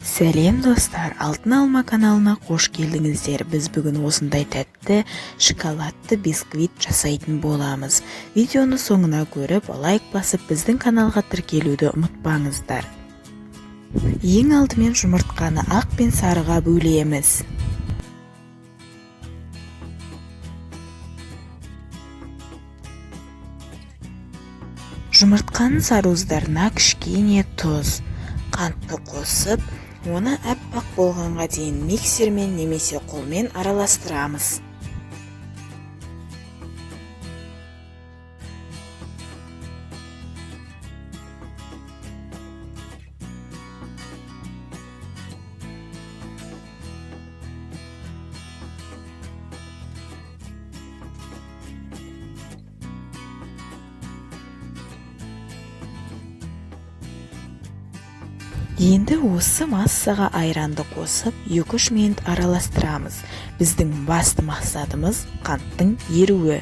Сәлем достар, Алтын Алма каналына қош келдіңіздер. Біз бүгін осындай тәтті шоколадты бисквит жасайтын боламыз. Видеоны соңына көріп, лайк басып, біздің каналға тіркелуді ұмытпаңыздар. Ең алдымен жұмыртқаны ақ пен сарыға бөлеміз. Жұмыртқаның сарыуыздарына кішкене тұз, қантты қосып, оны әппақ болғанға дейін миксермен немесе қолмен араластырамыз. Енді осы массаға айранды қосып, 2-3 минут араластырамыз. Біздің басты мақсатымыз қанттың еруі.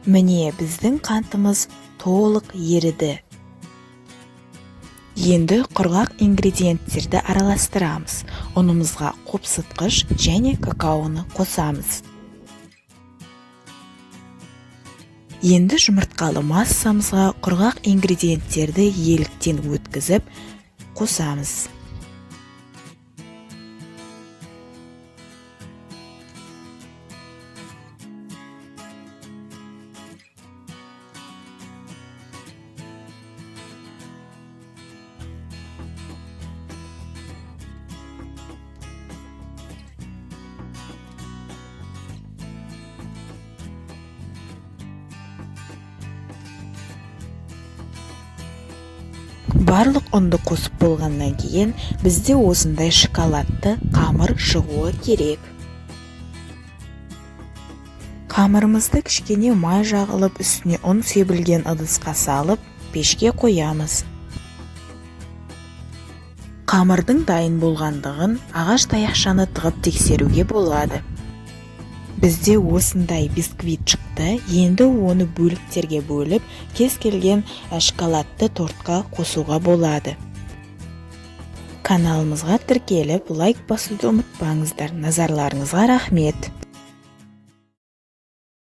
Міне, біздің қантымыз толық еріді. Енді құрғақ ингредиенттерді араластырамыз. Ұнымызға қопсытқыш және какаоны қосамыз. Енді жұмыртқалы массамызға құрғақ ингредиенттерді еліктен өткізіп қосамыз. Барлық ұнды қосып болғаннан кейін бізде осындай шоколадты қамыр шығуы керек. Қамырымызды кішкене май жағылып, үстіне ұн себілген ыдысқа салып, пешке қоямыз. Қамырдың дайын болғандығын ағаш таяқшаны тығып тексеруге болады. Бізде осындай бисквит шықты. Енді оны бөліктерге бөліп, кез келген шоколадты тортқа қосуға болады. Каналымызға тіркеліп, лайк басуды ұмытпаңыздар. Назарларыңызға рахмет.